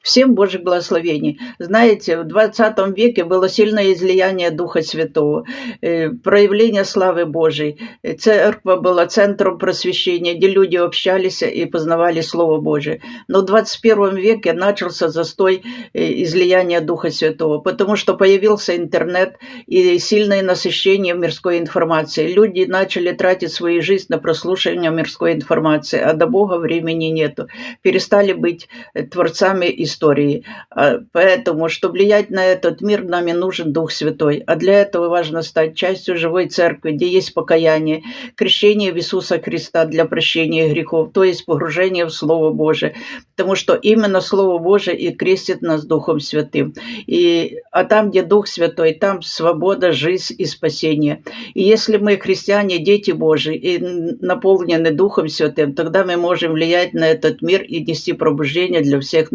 Всем Божьих благословений. Знаете, в 20 веке было сильное излияние Духа Святого, проявление славы Божией. Церковь была центром просвещения, где люди общались и познавали Слово Божие. Но в 21 веке начался застой излияния Духа Святого, потому что появился интернет и сильное насыщение мирской информации. Люди начали тратить свою жизнь на прослушивание мирской информации, а до Бога времени нету. Перестали быть творцами истории. Поэтому, чтобы влиять на этот мир, нам и нужен Дух Святой. А для этого важно стать частью живой церкви, где есть покаяние, крещение в Иисуса Христа для прощения грехов, то есть погружение в Слово Божие. Потому что именно Слово Божие и крестит нас Духом Святым. А там, где Дух Святой, там свобода, жизнь и спасение. И если мы христиане, дети Божии, и наполнены Духом Святым, тогда мы можем влиять на этот мир и нести пробуждение для всех.